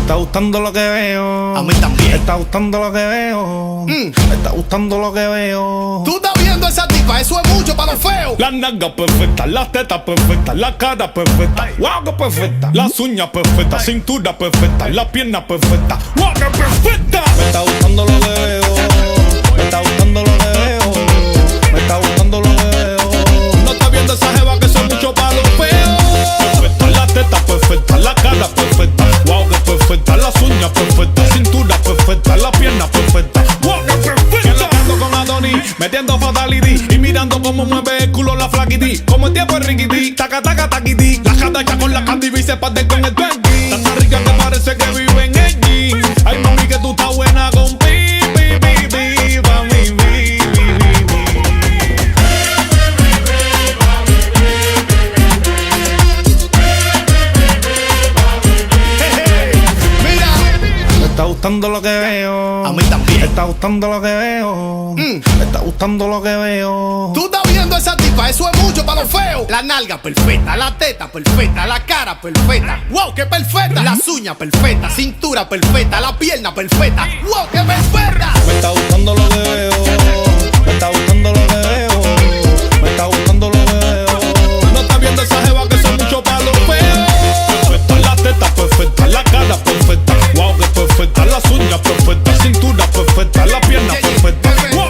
está gustando lo que veo. A mí también. Me está gustando lo que veo. Me está gustando lo que veo. Tú estás viendo esa tipa, eso es mucho para los feos. La nalga perfecta, las tetas perfectas, la cara perfecta, wow que perfecta, las uñas perfectas, cintura perfecta, la pierna perfecta, wow que perfecta. Me está gustando lo que veo, me está gustando lo que veo, me está gustando lo que veo. No está viendo esa jeva que son mucho para los feos. Perfecta, la teta perfecta, la cara perfecta, wow que perfecta, las uñas perfectas, cintura perfecta, la pierna perfecta, wow que perfecta. Con Adonis, metiendo fatality y mirando cómo mueve el culo la flaquity. Como el tiempo es riquití, taca taca taquití. La jada ya con la candy y se parte con el twenty. Tan rica que parece que vive en el jean. Ay mami que tú estás buena con pi, pi, pi, pi, pa' mi, mi, Mira, me está gustando lo que veo. a mí también. Me está gustando lo que veo. Me está gustando lo que veo. Tú estás viendo esa tipa, eso es mucho para los feos. La nalga perfecta, la teta perfecta, la cara perfecta. Wow, qué perfecta. Las uñas perfectas, cintura perfecta, la pierna perfecta. Wow, qué perfecta. Me está gustando lo que veo. Me está gustando lo que veo. Me está gustando lo que veo. No está viendo esa jeva que son mucho para los feos. Perfecta, la teta perfecta, la cara perfecta. Wow, que perfecta, las uñas perfectas, cintura perfecta, la pierna perfecta. Wow,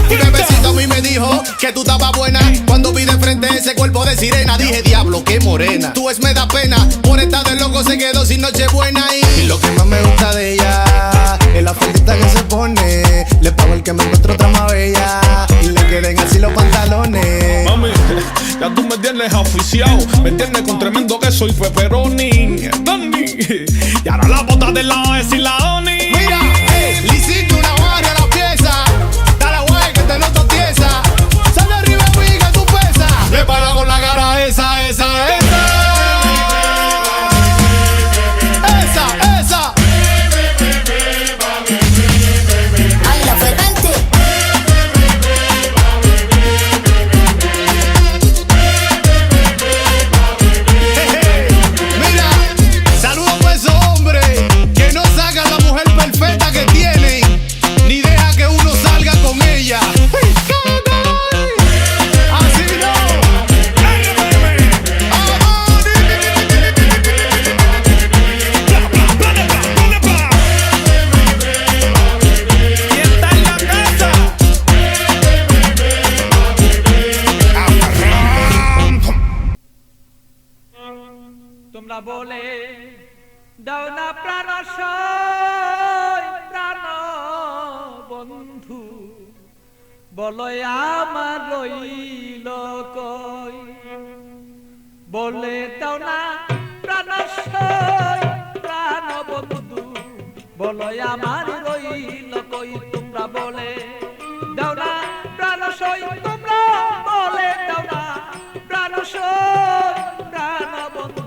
que Un bebecito a mí me dijo que tú estabas buena. Cuando vi de frente ese cuerpo de sirena, dije, diablo, qué morena. Tú es me da pena, por estar de loco se quedó sin noche buena. Y lo que más me gusta de ella es la faldita que se pone. Le pago el que me encuentro otra más bella y le queden así los pantalones. Mami, ya tú me tienes oficiado. Me tienes con tremendo que soy pepperoni. Dani, y ahora la bota de la OS y la ONI. Mira, le hiciste una barra a la pieza. Dale guay que te noto tiesa. Sal de arriba y que tú pesas. Le para con la cara esa. Esa. Ay, la ferrante. Mira, saludos para esos hombres que no sacan la mujer perfecta que tienen, ni deja que uno salga con ella. Así no. ¿Quién está en la casa? তোমরা বলে দাও না প্রাণ সই প্রাণ বন্ধু বলো আমার রইল কই বলে দাও না প্রাণ সই প্রাণ বন্ধু বলো আমার রইল কই তোমরা বলে দাও না প্রাণ সই তোমরা বলে দাও না প্রাণ সই প্রাণ বন্ধু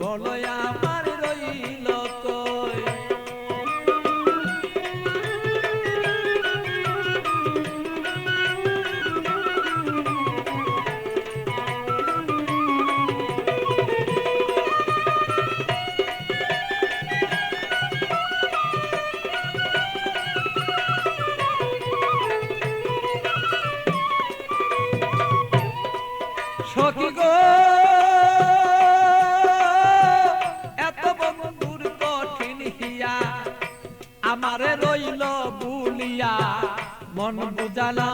বলো আমার রইল কই সখী গো এত বন্ধুর কঠিন হিয়া আমারে রইল বুলিয়া মন বুঝালা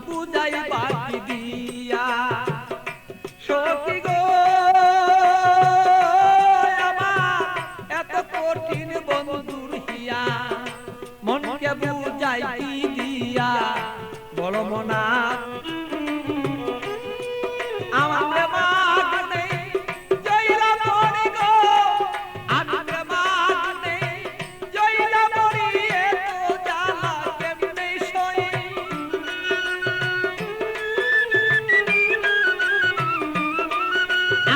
বুঝাই বাকি দিয়া সখী গো আমার এত কঠিন বন্ধুর হিয়া মনকে বুঝাই কি দিয়া বড় মনা আমার প্রেমাগ নেই জয়লা পড়ি গো আমার প্রেমাগ নেই জয়লা পড়ি এত জ্বালা কেমনে সই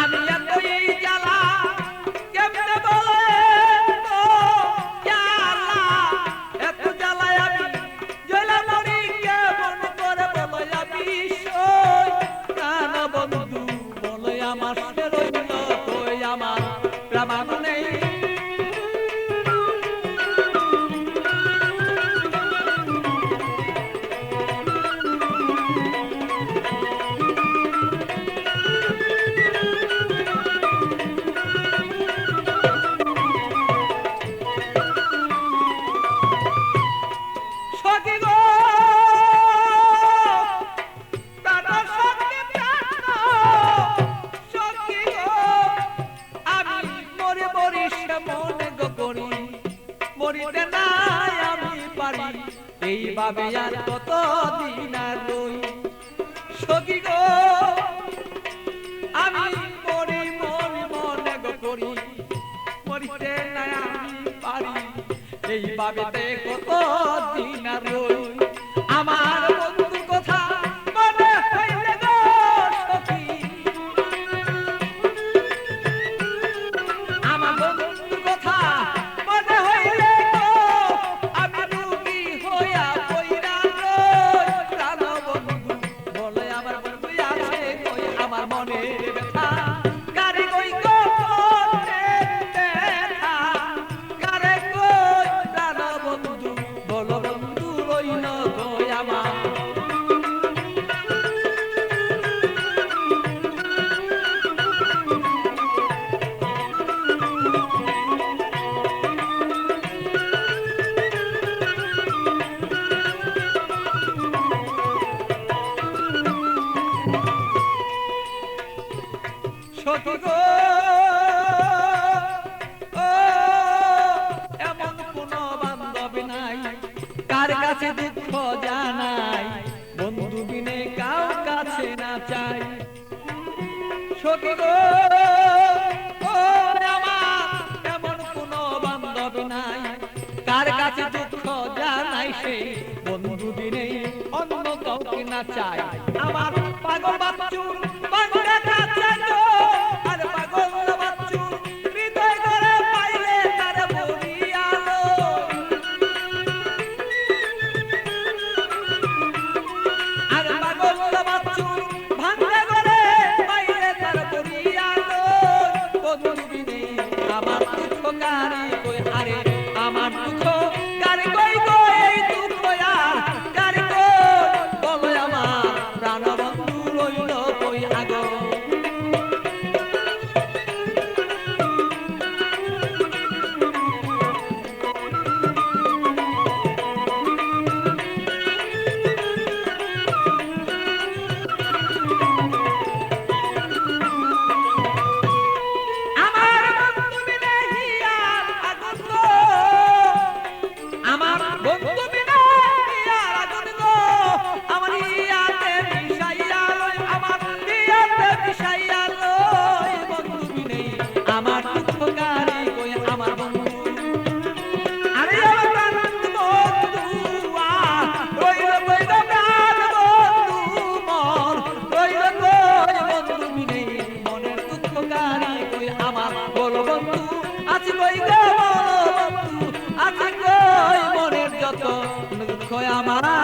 আমি এতই জ্বালা কেমনে বলে গো জ্বালা এত জ্বালায় আমি জয়লা পড়ি কেমন করে বলো এইভাবে আর কত দিন আর রই সখী গো আমি মরি মরি মনে গো করি মরিতে না আমি পারি এইভাবে কত দিন আর রই আমার বন্ধুর কথা মনে হইলে গো সখী আমার বন্ধুর কথা মনে হইলে গো আমি রোগী হইয়া পইরা রই প্রাণ বন্ধু বলে আমার বন্ধু আছে কই আমার মনের ব্যথা কারে কই গো মনের ব্যথা কারে কই প্রাণ বন্ধু বলো বন্ধু রইল কই আমার সখী গো ও এমন কোন বান্ধব নাই কার কাছে দুঃখ জানাই বন্ধু বিনে কাউ কাছে না চাই সখী গো ও আমার এমন কোন বান্ধব নাই কার কাছে দুঃখ জানাই সে বন্ধু বিনে অন্য কাউকে না চাই আমার পাগল বাচ্চুর বাংলা কাছে গো আর পাগল বাচ্চুর হৃদয় করে পাইলে তার বলিয়ালো আর পাগল বাচ্চুর ভাঙা করে পাইলে তার বলিয়ালো বন্ধু বিনে আমার দুঃখ গারি কই আরে আমার দুঃখ গারি কই গো এই দুঃখ আর গারি কই বলো আমার প্রাণ বন্ধু রইল কই আগো আমার বন্ধু বিনে হিয়ার আগুন গো আমার বন্ধু বিনে হিয়ার আগুন গো আমার হিয়াতে মিশাইয়া লই আমার হিয়াতে মিশাইয়া লই বন্ধু বিনে আমার দুঃখ গারি কই আমার বন্ধু আরে আমার বন্ধু রইল কই গো প্রাণ বন্ধু মন রইল কই বন্ধু বিনে মনের দুঃখ গারি কই আমার বলো বন্ধু আছে কই গো বলো বন্ধু আছে কই মনের যত দুঃখ আমার